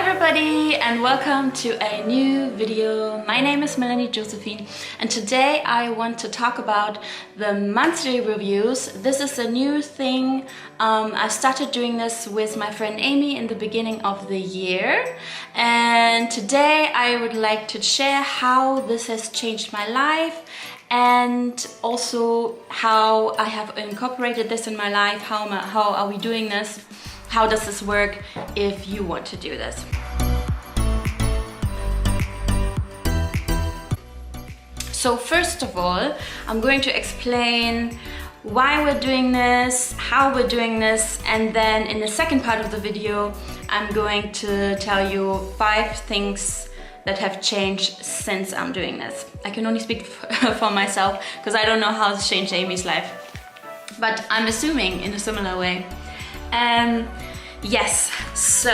everybody and welcome to a new video. My name is Melanie Josephine and today I want to talk about the monthly reviews. This is a new thing. I started doing this with my friend Amy in the beginning of the year, and today I would like to share how this has changed my life and also how I have incorporated this in my life. How are we doing this? How does this work if you want to do this? So first of all, I'm going to explain why we're doing this, how we're doing this, and then in the second part of the video, I'm going to tell you 5 things that have changed since I'm doing this. I can only speak for myself because I don't know how it's changed Amy's life, but I'm assuming in a similar way. Yes, so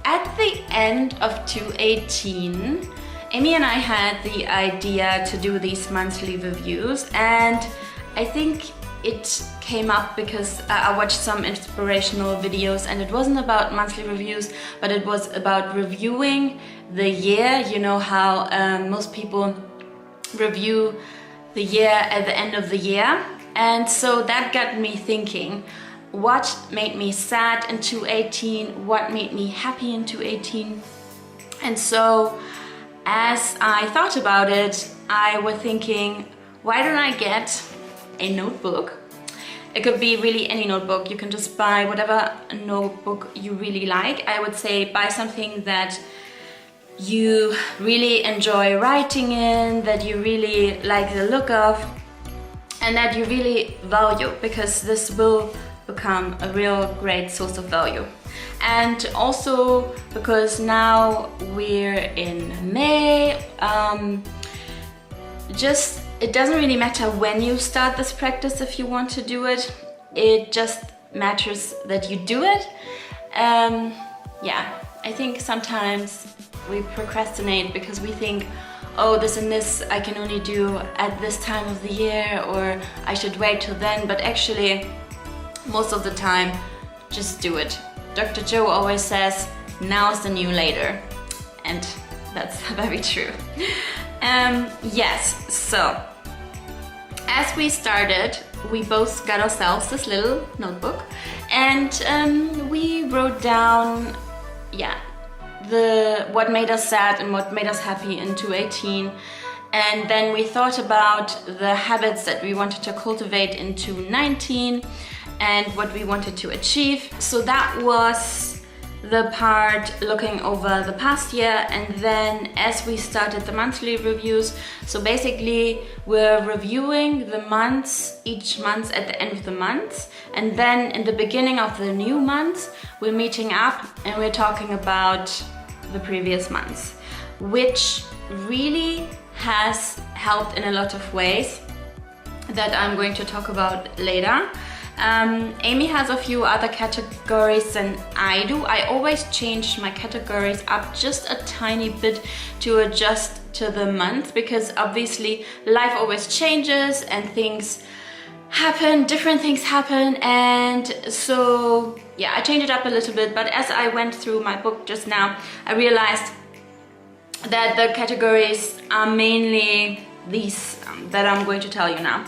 at the end of 2018, Amy and I had the idea to do these monthly reviews, and I think it came up because I watched some inspirational videos, and it wasn't about monthly reviews, but it was about reviewing the year. You know how most people review the year at the end of the year, and so that got me thinking, what made me sad in 2018, what made me happy in 2018. And so as I thought about it, I was thinking, why don't I get a notebook? It could be really any notebook. You can just buy whatever notebook you really like. I would say buy something that you really enjoy writing in, that you really like the look of, and that you really value, because this will become a real great source of value. And also because now we're in May, it doesn't really matter when you start this practice if you want to do it. It just matters that you do it. Yeah, I think sometimes we procrastinate because we think, oh, this and this I can only do at this time of the year, or I should wait till then, but actually most of the time, just do it. Dr. Joe always says, now's the new later. And that's very true. Yes, so as we started, we both got ourselves this little notebook, and we wrote down, what made us sad and what made us happy in 2018. And then we thought about the habits that we wanted to cultivate in 2019 and what we wanted to achieve. So that was the part looking over the past year. And then as we started the monthly reviews, so basically we're reviewing the months, each month at the end of the month, and then in the beginning of the new month we're meeting up and we're talking about the previous months, which really has helped in a lot of ways that I'm going to talk about later. Amy has a few other categories than I do. I always change my categories up just a tiny bit to adjust to the month, because obviously life always changes and things happen, different things happen, and so yeah, I changed it up a little bit. But as I went through my book just now, I realized that the categories are mainly these that I'm going to tell you now.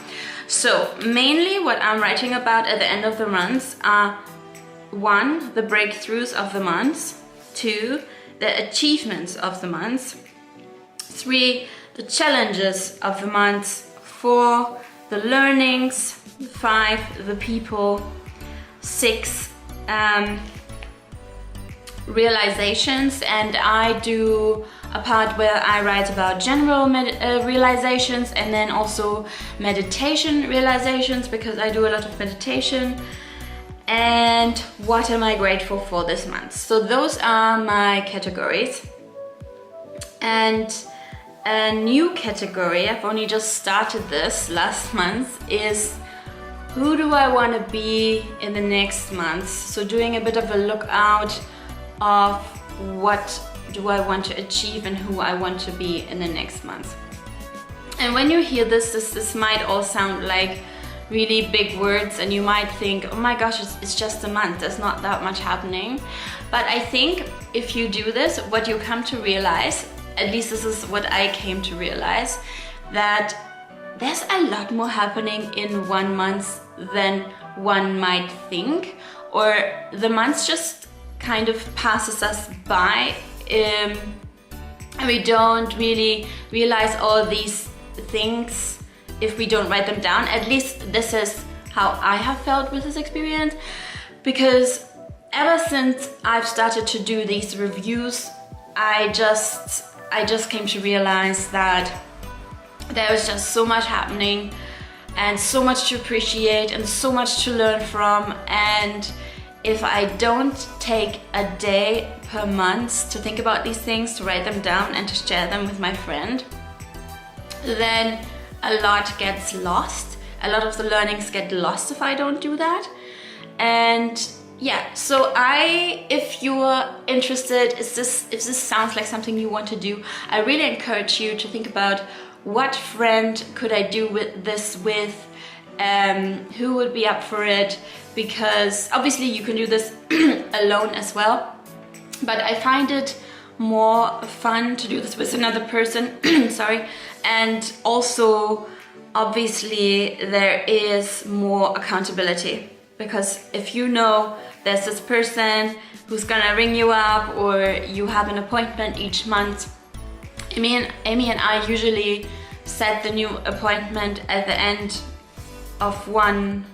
So mainly what I'm writing about at the end of the months are 1, the breakthroughs of the month, 2, the achievements of the month, 3, the challenges of the month, 4, the learnings, 5, the people, 6, realizations, and I do a part where I write about general realizations and then also meditation realizations, because I do a lot of meditation, and what am I grateful for this month. So those are my categories. And a new category, I've only just started this last month, is who do I want to be in the next month. So doing a bit of a look out of what do I want to achieve and who I want to be in the next month. And when you hear this might all sound like really big words, and you might think, oh my gosh, it's just a month, there's not that much happening. But I think if you do this, what you come to realize, at least this is what I came to realize, that there's a lot more happening in 1 month than one might think, or the months just kind of passes us by, and we don't really realize all these things if we don't write them down. At least this is how I have felt with this experience, because ever since I've started to do these reviews, I just came to realize that there was just so much happening and so much to appreciate and so much to learn from. And if I don't take a day per month to think about these things, to write them down and to share them with my friend, then a lot gets lost. A lot of the learnings get lost if I don't do that. And yeah, so if you're interested, if this sounds like something you want to do, I really encourage you to think about what friend could I do this with, who would be up for it, because obviously you can do this alone as well, but I find it more fun to do this with another person, sorry, and also obviously there is more accountability, because if you know there's this person who's gonna ring you up, or you have an appointment each month. Amy and I usually set the new appointment at the end of one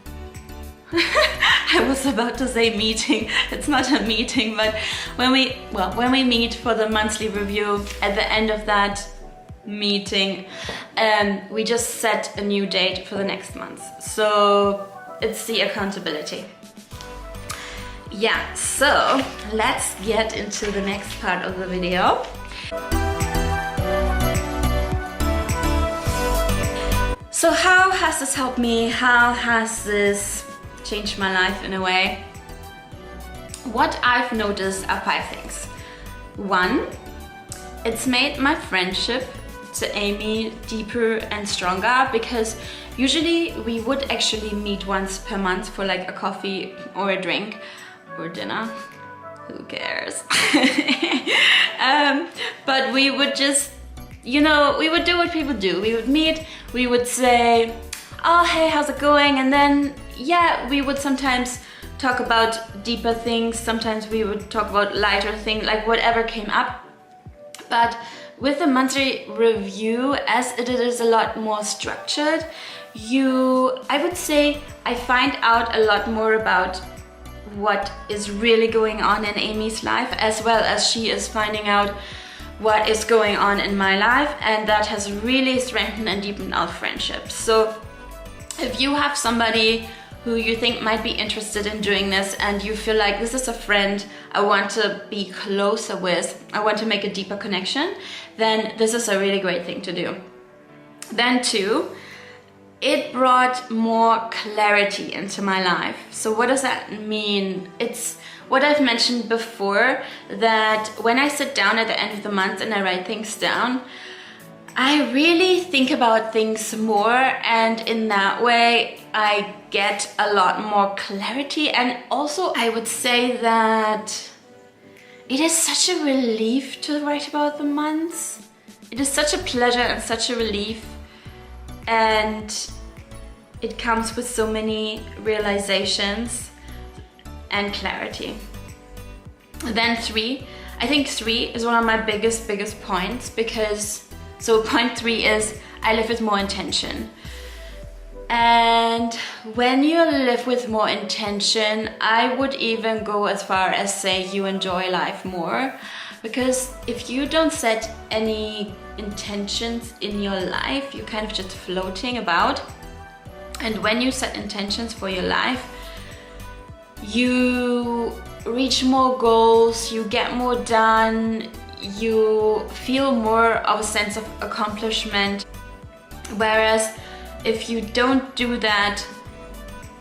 I was about to say meeting. It's not a meeting, but when we meet for the monthly review, at the end of that meeting, we just set a new date for the next month. So it's the accountability. Yeah, so let's get into the next part of the video. So how has this helped me? How has this changed my life in a way? What I've noticed are 5 things. 1, it's made my friendship to Amy deeper and stronger, because usually we would actually meet once per month for like a coffee or a drink or dinner. Who cares? But we would just, we would do what people do. We would meet, we would say, oh, hey, how's it going? And then, yeah, we would sometimes talk about deeper things. Sometimes we would talk about lighter things, like whatever came up. But with the monthly review, as it is a lot more structured, I would say I find out a lot more about what is really going on in Amy's life, as well as she is finding out what is going on in my life, and that has really strengthened and deepened our friendship. So if you have somebody who you think might be interested in doing this, and you feel like this is a friend I want to be closer with, I want to make a deeper connection, then this is a really great thing to do. Then 2, it brought more clarity into my life. So what does that mean? It's what I've mentioned before, that when I sit down at the end of the month and I write things down, I really think about things more, and in that way I get a lot more clarity. And also I would say that it is such a relief to write about the months. It is such a pleasure and such a relief, and it comes with so many realizations and clarity. Then 3, I think 3 is one of my biggest points, because so point 3 is I live with more intention. And when you live with more intention, I would even go as far as say you enjoy life more, because if you don't set any intentions in your life, you're kind of just floating about. And when you set intentions for your life, you reach more goals, you get more done, you feel more of a sense of accomplishment. Whereas if you don't do that,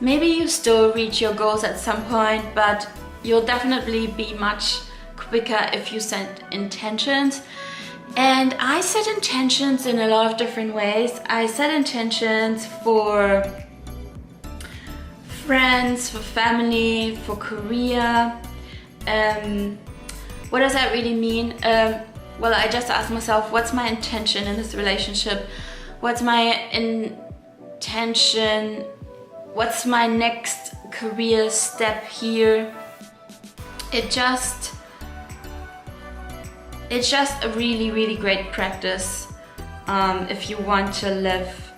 maybe you still reach your goals at some point, but you'll definitely be much quicker if you set intentions. And I set intentions in a lot of different ways. I set intentions for friends, for family, for career. What does that really mean? Well, I just asked myself, what's my intention in this relationship? What's my intention? What's my next career step here? It's just a really, really great practice if you want to live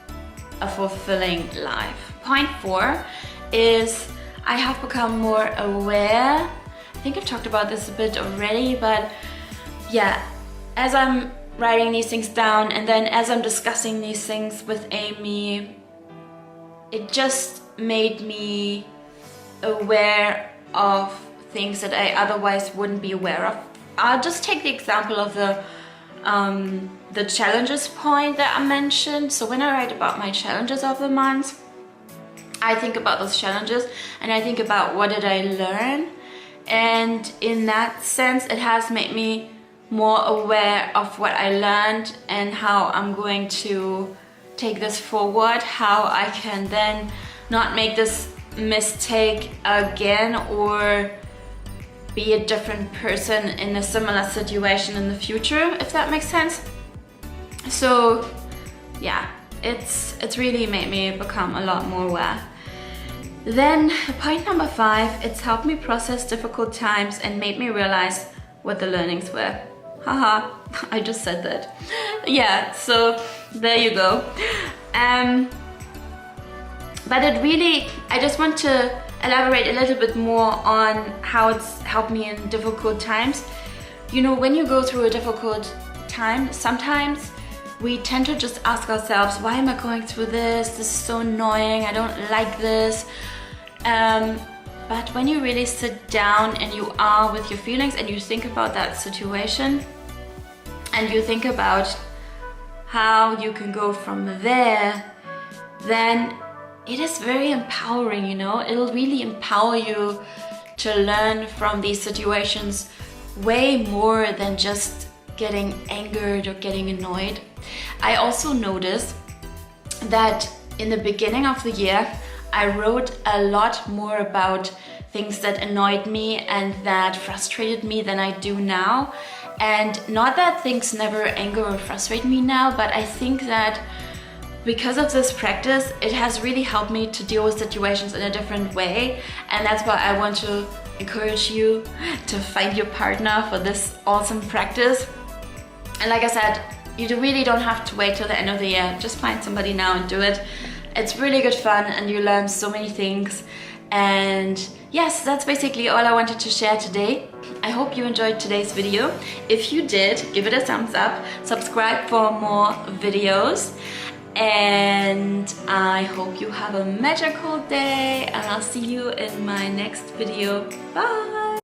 a fulfilling life. Point 4 is I have become more aware. I think I've talked about this a bit already, but yeah, as I'm writing these things down and then as I'm discussing these things with Amy, it just made me aware of things that I otherwise wouldn't be aware of. I'll just take the example of the challenges point that I mentioned. So when I write about my challenges of the month, I think about those challenges and I think about what did I learn, and in that sense it has made me more aware of what I learned and how I'm going to take this forward, how I can then not make this mistake again or be a different person in a similar situation in the future, if that makes sense. So yeah, it's really made me become a lot more aware. Then point number 5, it's helped me process difficult times and made me realize what the learnings were. Haha, I just said that. Yeah, so there you go. But it really, I just want to elaborate a little bit more on how it's helped me in difficult times. You know, when you go through a difficult time, sometimes we tend to just ask ourselves, why am I going through this? This is so annoying, I don't like this. But when you really sit down and you are with your feelings and you think about that situation and you think about how you can go from there, then it is very empowering, you know? It'll really empower you to learn from these situations way more than just getting angered or getting annoyed. I also noticed that in the beginning of the year, I wrote a lot more about things that annoyed me and that frustrated me than I do now. And not that things never anger or frustrate me now, but I think that because of this practice, it has really helped me to deal with situations in a different way. And that's why I want to encourage you to find your partner for this awesome practice. And like I said, you really don't have to wait till the end of the year. Just find somebody now and do it. It's really good fun and you learn so many things. And yes, that's basically all I wanted to share today. I hope you enjoyed today's video. If you did, give it a thumbs up, subscribe for more videos, and I hope you have a magical day, and I'll see you in my next video. Bye!